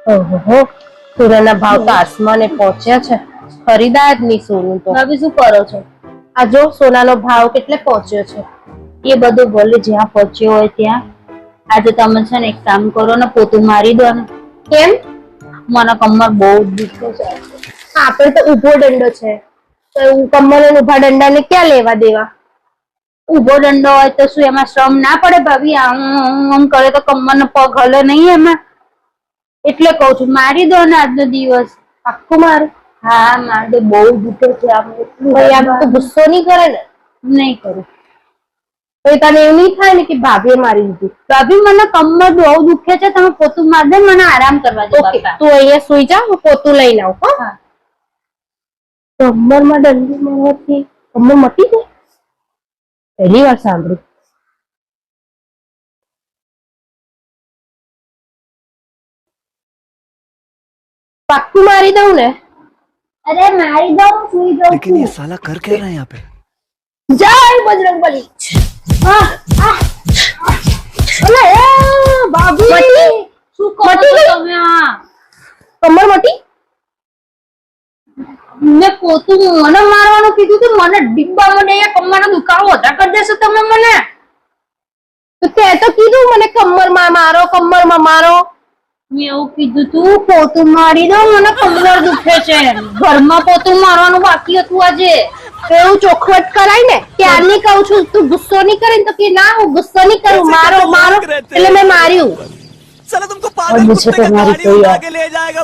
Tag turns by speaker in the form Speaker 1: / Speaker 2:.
Speaker 1: ઓહો, સોનાના ભાવ તો આસમાને પહોંચ્યા છે. ખરીદાય જ નહીં સોનું તો.
Speaker 2: ભાભી શું કરો છો?
Speaker 1: આ જો સોનાનો ભાવ કેટલે પહોંચ્યો છે.
Speaker 2: એ બધું ભલે જ્યાં પહોંચ્યો હોય ત્યાં. આજે તમે છે ને એક કામ કરો ને, પોતું મારી દો ને.
Speaker 1: કેમ?
Speaker 2: મને કમર બહુ દુખે છે.
Speaker 1: આપણે તો ઊભો દંડો છે, તો એવું કમર અને ઊભા દંડાને ક્યાં લેવા દેવા?
Speaker 2: ઉભો દંડો હોય તો શું એમાં શ્રમ ના પડે ભાભી? આમ કરે તો કમર નો પગ હલે નહીં એમાં. એટલે કઉ છું મારી દો ને આજનો દિવસ.
Speaker 1: પાક્કું મારું?
Speaker 2: હા મારી દો, બહુ દુખે છે. આમ
Speaker 1: ભાઈ આમ તો ગુસ્સો નહીં કરે ને?
Speaker 2: નહીં કરું.
Speaker 1: તો તને એવું નહીં થાય ને કે ભાભીએ મારી દીધું?
Speaker 2: ભાભી મને કમર બહુ દુખે છે, તમે પોતું માર દો, મને આરામ કરવા દો.
Speaker 1: ઓકે, તું અહીંયા સુઈ જા, હું પોતું લઈને આવું.
Speaker 2: હા.
Speaker 1: કમરમાં દંડી મારવાથી કમર મટી જાય? પહેલી વાર સાંભળ્યું. પાક્કું મારી દઉં ને?
Speaker 2: અરે મારી દો, સુઈ જાઉં.
Speaker 3: लेकिन ये साला कर क्या रहा है यहाँ पे?
Speaker 1: જય બજરંગબલી. અલા એ ભાભી,
Speaker 2: શું કરો
Speaker 1: મટી
Speaker 2: છો
Speaker 1: ગઈ?
Speaker 2: તમે? આ
Speaker 1: કમર મટી?
Speaker 2: મેં પોતું મને મારવાનું કીધું તું, મને ડિબ્બામાં દે કમરનો દુખાવો વધારે કરી દેશો તમે મને.
Speaker 1: તો તે તો કીધું મને કમરમાં મારો, કમરમાં મારો.
Speaker 2: મેં એવું કીધું તું, પોતું મારી દો, મને કમર દુખે છે. ઘરમાં પોતું મારવાનું બાકી હતું આજે.
Speaker 1: તો એવું ચોખવટ કરાય ને. ત્યારની કહું છું, તું ગુસ્સો નહીં કરે ને? તો કે ના હું ગુસ્સો નહીં કરું, મારો મારો. એટલે મેં માર્યું.
Speaker 3: साला तुमको
Speaker 1: और मुझे तो हमारी कोई
Speaker 3: आगे ले जाएगा।